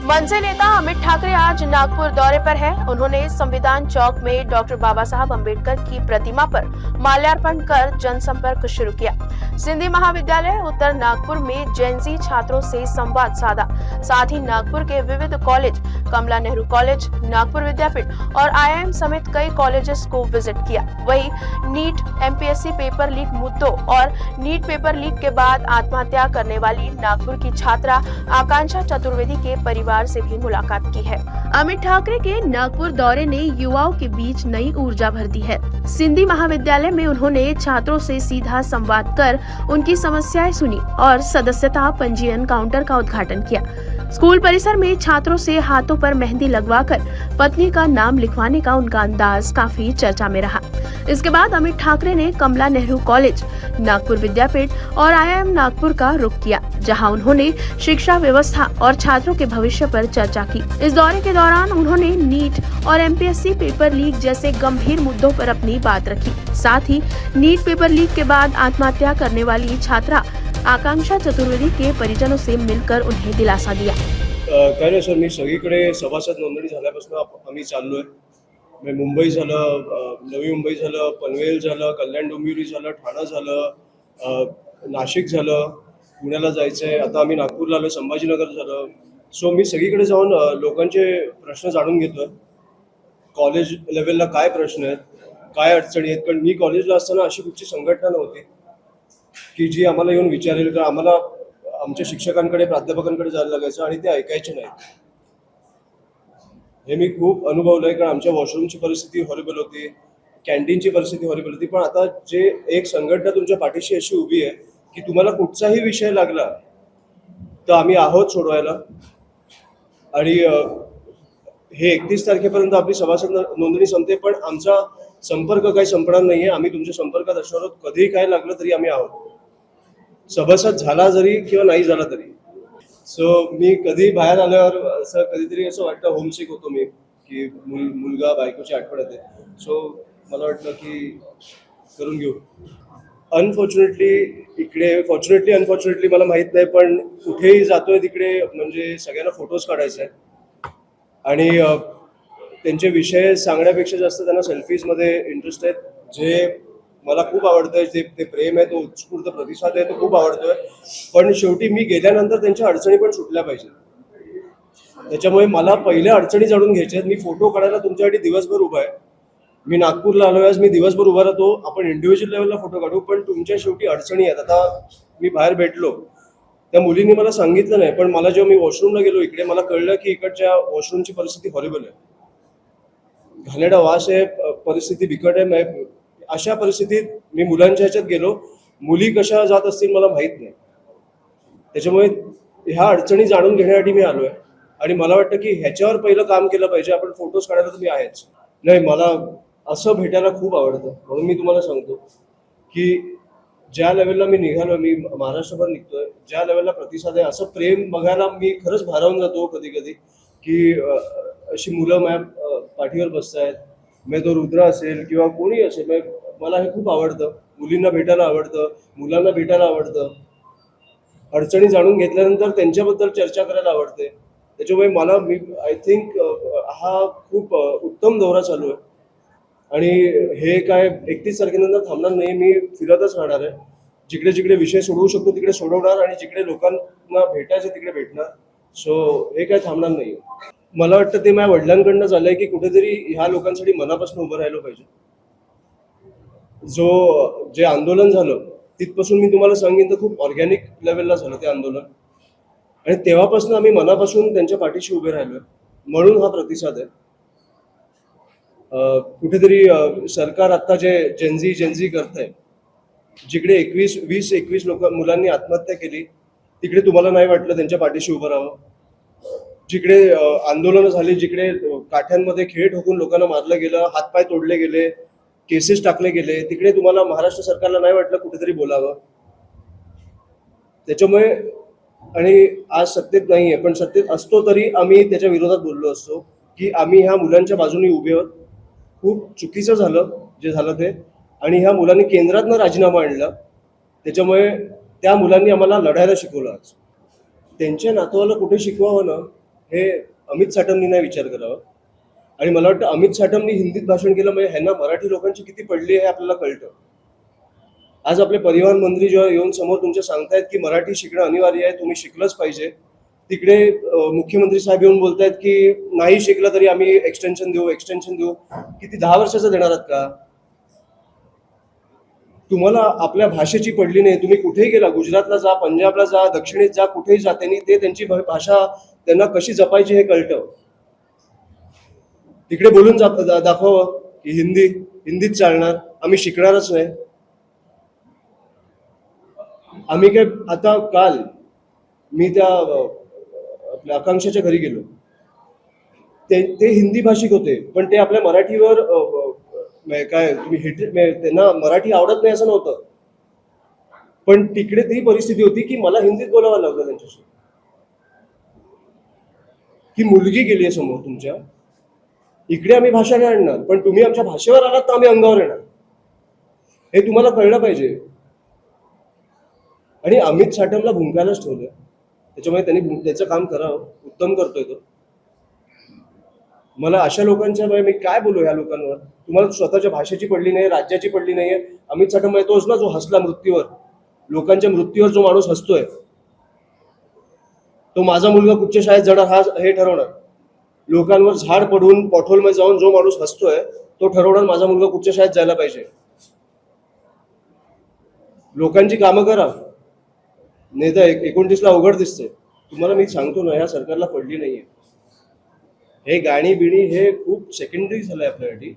मनसे नेता अमित ठाकरे आज नागपुर दौरे पर है। उन्होंने संविधान चौक में डॉक्टर बाबा साहब अम्बेडकर की प्रतिमा पर माल्यार्पण कर जनसंपर्क शुरू किया। सिंधी महाविद्यालय उत्तर नागपुर में जेनजी छात्रों से संवाद साधा। साथ ही नागपुर के विविध कॉलेज, कमला नेहरू कॉलेज, नागपुर विद्यापीठ और IIM समेत कई कॉलेजेस को विजिट किया। वहीं नीट, MPSC पेपर लीक मुद्दों और नीट पेपर लीक के बाद आत्महत्या करने वाली नागपुर की छात्रा आकांक्षा चतुर्वेदी के परिवार से भी मुलाकात की है। अमित ठाकरे के नागपुर दौरे ने युवाओं के बीच नई ऊर्जा भर दी है। सिंधी महाविद्यालय में उन्होंने छात्रों से सीधा संवाद कर उनकी समस्याएं सुनी और सदस्यता पंजीयन काउंटर का उद्घाटन किया। स्कूल परिसर में छात्रों से हाथों पर मेहंदी लगवाकर पत्नी का नाम लिखवाने का उनका अंदाज काफी चर्चा में रहा। इसके बाद अमित ठाकरे ने कमला नेहरू कॉलेज, नागपुर विद्यापीठ और IIM नागपुर का रुख किया, जहां उन्होंने शिक्षा व्यवस्था और छात्रों के भविष्य पर चर्चा की। इस दौरे के दौरान उन्होंने नीट और MPSC पेपर लीक जैसे गंभीर मुद्दों पर अपनी बात रखी। साथ ही नीट पेपर लीक के बाद आत्महत्या करने वाली छात्रा आकांक्षा चतुर्वेदी के परिजनों से मिलकर उन्हें दिलासा दिया। काय नाही सर, मी सगळीकडे सभासद नोंदणी झाल्यापासून आम्ही चाललोय। मी मुंबई झालं, नवी मुंबई झालं, पनवेल झालं, कल्याण डोंबिवली झालं, ठाणा झालं, नाशिक झालं, पुण्याला जायचंय, आता आम्ही नागपूरला आलो, संभाजीनगर झालं। सो मी सगळीकडे जाऊन लोकांचे प्रश्न जाणून घेतोय। कॉलेज लेवलला काय प्रश्न आहेत, काय अडचणी आहेत, कारण मी कॉलेजला असताना अशी कुठची संघटना नव्हती की जी आम्हाला येऊन विचारेल, का आम्हाला आमच्या शिक्षकांकडे, प्राध्यापकांकडे जायला लागायचं आणि ते ऐकायचे नाहीत। हे मी खूप अनुभवलंय, कारण आमच्या वॉशरूमची परिस्थिती हॉरिबल होती, कॅन्टीनची परिस्थिती हॉरिबल होती। पण आता जे एक संघटना तुमच्या पाठीशी अशी उभी आहे की तुम्हाला कुठचाही विषय लागला तर आम्ही आहोत सोडवायला। आणि हे 31 तारखेपर्यंत आपली सभासद नोंदणी संपते, पण आमचा संपर्क काही संपणार नाहीये। आम्ही तुमच्या संपर्कात असणार आहोत, कधीही काय लागलं तरी आम्ही आहोत, सभासद झाला जरी किंवा नाही झाला तरी। सो मी कधी बाहेर आल्यावर असं कधीतरी असं वाटतं, होमसिक होतो मी, की मुलगा, बायकोची आठवण येते। सो मला वाटलं की करून घेऊ। अनफॉर्च्युनेटली इकडे, फॉर्च्युनेटली अनफॉर्च्युनेटली मला माहित नाही, पण कुठेही जातोय तिकडे म्हणजे सगळ्यांना फोटोज काढायचे आहेत आणि त्यांचे विषय सांगण्यापेक्षा जास्त त्यांना सेल्फीजमध्ये इंटरेस्ट आहेत, जे मला खूप आवडतंय। ते प्रेम आहे, तो उत्स्फूर्त प्रतिसाद आहे, तो खूप आवडतोय। पण शेवटी मी गेल्यानंतर त्यांच्या अडचणी पण सुटल्या पाहिजेत। त्याच्यामुळे मला पहिल्या अडचणी जाणून घ्यायच्या आहेत। मी फोटो काढायला तुमच्यासाठी दिवसभर उभा आहे। मी नागपूरला आलोय, आज मी दिवसभर उभा राहतो, आपण इंडिव्हिज्युअल लेवलला फोटो काढू, पण तुमच्या शेवटी अडचणी आहेत। आता मी बाहेर भेटलो, त्या मुलींनी मला सांगितलं नाही, पण मला जेव्हा मी वॉशरूमला गेलो इकडे, मला कळलं की इकडच्या वॉशरूमची परिस्थिती हॉरिबल आहे, घाणेरडा वास आहे, परिस्थिती बिकट आहे। अशा परिस्थितीत मी मुलांच्या ह्याच्यात गेलो, मुली कशा जात असतील मला माहित नाही। त्याच्यामुळे ह्या अडचणी जाणून घेण्यासाठी मी आलोय आणि मला वाटतं की ह्याच्यावर पहिलं काम केलं पाहिजे। आपण फोटोज काढायला तुम्ही आहेच नाही, मला असं भेटायला खूप आवडतं, म्हणून मी तुम्हाला सांगतो की ज्या लेवलला मी निघालो, मी महाराष्ट्रभर निघतोय, ज्या लेवलला प्रतिसाद आहे, असं प्रेम बघायला मी खरंच भारावून जातो कधी कधी, की अशी मुलं माझ्या पाठीवर बसतायत, मग तो रुद्र असेल किंवा कोणी असेल, मला हे खूप आवडतं। मुलींना भेटायला आवडतं, मुलांना भेटायला आवडतं, अडचणी जाणून घेतल्यानंतर त्यांच्याबद्दल चर्चा करायला आवडते। त्याच्यामुळे मला आय थिंक हा खूप उत्तम दौरा चालू आहे आणि हे काय 31 तारखेनंतर थांबणार नाही। मी फिरतच राहणार आहे, जिकडे जिकडे विषय सोडवू शकतो तिकडे सोडवणार आणि जिकडे लोकांना भेटायचं तिकडे भेटणार। सो हे काय थांबणार नाही। मला वाटतं ते माझ्या वडिलांकडनं झालंय की कुठेतरी ह्या लोकांसाठी मनापासून उभं राहिलं पाहिजे। जे आंदोलन झालं तिथपासून मी तुम्हाला सांगेन तर खूप ऑर्गॅनिक लेवलला झालं ते आंदोलन, आणि तेव्हापासून आम्ही मनापासून त्यांच्या पाठीशी उभे राहिलोय, म्हणून हा प्रतिसाद आहे। कुठेतरी सरकार आता जे जेनझी करतंय, जिकडे 20-21 मुलांनी आत्महत्या केली, तिकडे तुम्हाला नाही वाटलं त्यांच्या पाठीशी उभं राहावं? जिकडे आंदोलनं झाली, जिकडे काठ्यांमध्ये खेळ ठोकून लोकांना मारलं गेलं, हातपाय तोडले गेले, केसेस टाकले गेले, तिकडे तुम्हाला महाराष्ट्र सरकारला नाही वाटलं कुठेतरी बोलावं? त्याच्यामुळे, आणि आज सत्तेत नाहीये, पण सत्तेत असतो तरी आम्ही त्याच्या विरोधात बोललो असतो की आम्ही ह्या मुलांच्या बाजूने उभे आहोत। खूप चुकीचं झालं जे झालं ते, आणि ह्या मुलांनी केंद्रातनं राजीनामा आणला, त्याच्यामुळे त्या मुलांनी आम्हाला लढायला शिकवलं। आज त्यांच्या नातवाला कुठे शिकवावं ना, हे अमित साटमनी नाही विचार करावा. आणि मला वाटतं अमित साटमनी हिंदीत भाषण केलं म्हणजे ह्यांना मराठी लोकांची किती पडली हे आपल्याला कळतं. आज आपले परिवहन मंत्री जेव्हा येऊन समोर तुमच्या सांगतायत की मराठी शिकणं अनिवार्य आहे, तुम्ही शिकलंच पाहिजे, तिकडे मुख्यमंत्री साहेब येऊन बोलतायत की नाही शिकलं तरी आम्ही एक्सटेन्शन देऊ. किती 10 वर्षाचं देणार आहात का? तुम्हाला आपल्या भाषेची पडली नाही, तुम्ही कुठेही गेला, गुजरातला जा, पंजाबला जा, दक्षिणेत जा, कुठेही जा, त्यांनी त्यांची भाषा त्यांना कशी जपायची हे कळतं. तिकडे बोलून दाखवावं की हिंदीत चालणार, आम्ही शिकणारच नाही. आम्ही काय आता काल मी त्या आपल्या आकांक्षाच्या घरी गेलो, ते हिंदी भाषिक होते, पण ते आपल्या मराठीवर काय तुम्ही त्यांना मराठी आवडत नाही असं नव्हतं, पण तिकडे ती परिस्थिती होती की मला हिंदीत बोलावं लागलं त्यांच्याशी. ही मुलगी गेली आहे समोर तुमच्या, इकडे आम्ही भाषा नाही आणणार, पण तुम्ही आमच्या भाषेवर आलात तर आम्ही अंगावर येणार, हे तुम्हाला कळलं पाहिजे. आणि अमित साटमला भुंकायलाच ठेवलं, त्याच्यामुळे त्यांनी त्याचं काम करावं, उत्तम करतोय तो. मला अशा लोकांच्या मी काय बोलू या लोकांवर? तुम्हाला स्वतःच्या भाषेची पडली नाही, राज्याची पडली नाहीये. अमित साटम तोच ना जो हसला मृत्यूवर, लोकांच्या मृत्यूवर जो माणूस हसतोय, तो माझा मुलगा कुठच्या शाळेत जाणार हे ठरवणार. लोकांवर झाड पडून पॉटहोलमध्ये जाऊन जो माणूस हसतोय तो ठरवणार माझा मुलगा कुठच्या शाळेत जायला पाहिजे. लोकांची कामं करा, नाही तर 29ला अवघड दिसते. तुम्हाला मी सांगतो ना, ह्या सरकारला पडली नाहीये. हे गाणी बिणी हे खूप सेकंडरी झालंय आपल्यासाठी.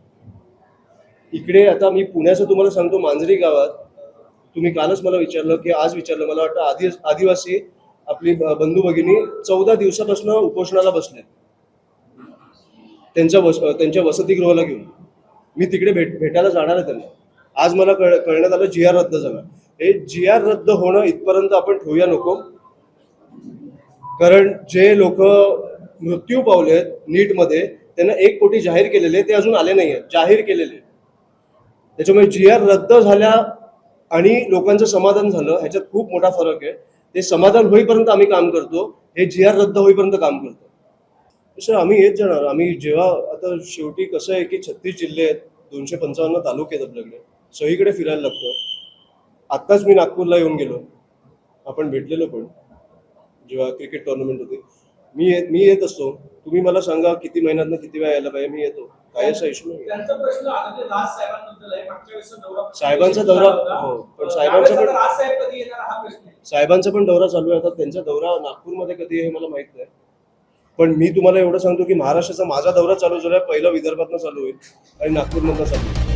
इकडे आता मी पुण्याचं तुम्हाला सांगतो, मांजरी गावात तुम्ही कालच मला विचारलं की आज विचारलं, मला वाटतं आदिवासी आपली बंधू भगिनी 14 दिवसापासून उपोषणाला बसले त्यांच्या वसतिगृहाला घेऊन. मी तिकडे भेटायला जाणार आहे त्यांना. आज मला कळण्यात आलं GR रद्द झाला. हे GR रद्द होणं इथपर्यंत आपण ठेवूया नको, कारण जे लोक मृत्यू पावलेत नीटमध्ये त्यांना 1 कोटी जाहीर केलेले, ते अजून आले नाहीये, जाहीर केलेले. त्याच्यामुळे GR रद्द झाल्या आणि लोकांचं समाधान झालं ह्याच्यात खूप मोठा फरक आहे. ते समाधान होईपर्यंत आम्ही काम करतो, हे GR रद्द होईपर्यंत काम करतो. तसं आम्ही येत जाणार. आम्ही जेव्हा आता शेवटी कसं आहे की 36 जिल्हे आहेत, 255 तालुके आहेत आपल्याकडे, सगळीकडे फिरायला लागतं. आत्ताच मी नागपूरला येऊन गेलो, आपण भेटलेलो पण जेव्हा क्रिकेट टुर्नामेंट होती. मी येत असतो. तुम्ही मला सांगा किती महिन्यातनं किती वेळा यायला पाहिजे, मी येतो. काय असा इश्यू नाही. साहेबांचा दौरा, हो, पण साहेबांचा पण दौरा चालू आहे. आता त्यांचा दौरा नागपूरमध्ये कधी आहे हे मला माहित नाही, पण मी तुम्हाला एवढं सांगतो की महाराष्ट्राचा माझा दौरा चालू झाला, पहिला विदर्भातनं चालू होईल आणि नागपूरमधनं चालू होईल.